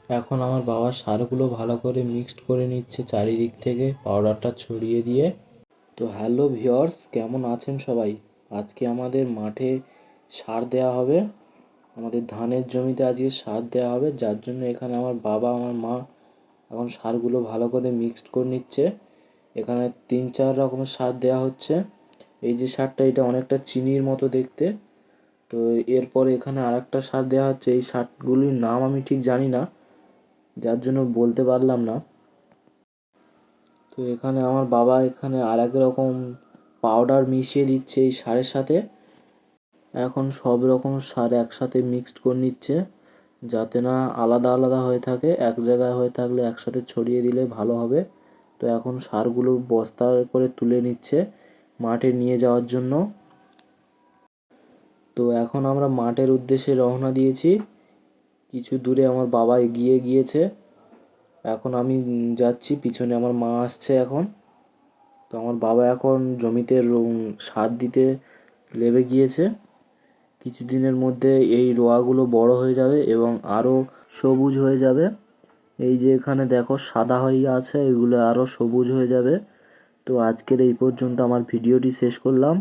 এখন আমার বাবা সারগুলো ভালো করে মিক্সড করে নিচ্ছে চারিদিক থেকে পাউডারটা ছড়িয়ে দিয়ে। তো হ্যালো ভিউয়ার্স, কেমন আছেন সবাই? আজকে আমাদের মাঠে সার দেওয়া হবে, আমাদের ধানের জমিতে আজকে সার দেওয়া হবে, যার জন্য এখানে আমার বাবা আমার মা এখন সারগুলো ভালো করে মিক্সড করে নিচ্ছে। এখানে 3-4 রকমের সার দেওয়া হচ্ছে। এই যে সারটা, এটা অনেকটা চিনির মতো দেখতে। তো এরপরে এখানে আরেকটা সার দেওয়া হচ্ছে। এই সারগুলির নাম আমি ঠিক জানি না, যার জন্য বলতে পারলাম না। তো এখানে আমার বাবা এখানে আরেক রকম পাউডার মিশিয়ে দিচ্ছে এই সারের সাথে। এখন সব রকম সার একসাথে মিক্সড করে নিচ্ছে, যাতে না আলাদা আলাদা হয়ে থাকে, এক জায়গায় হয়ে থাকলে একসাথে ছড়িয়ে দিলে ভালো হবে। তো এখন সারগুলো বস্তায় করে তুলে নিচ্ছে মাঠে নিয়ে যাওয়ার জন্য। তো এখন আমরা মাঠের উদ্দেশ্যে রওনা দিয়েছি। কিছু দূরে আমার বাবা এগিয়ে গিয়েছে, এখন আমি যাচ্ছি, পিছনে আমার মা আসছে এখন। তো আমার বাবা এখন জমিতে সার দিতে লেবে গিয়েছে। কিছুদিনের মধ্যে এই রোয়াগুলো বড় হয়ে যাবে এবং আরও সবুজ হয়ে যাবে। এই যে এখানে দেখো সাদা হয়ে আছে, এগুলো আরও সবুজ হয়ে যাবে। তো আজকের এই পর্যন্ত আমার ভিডিওটি শেষ করলাম।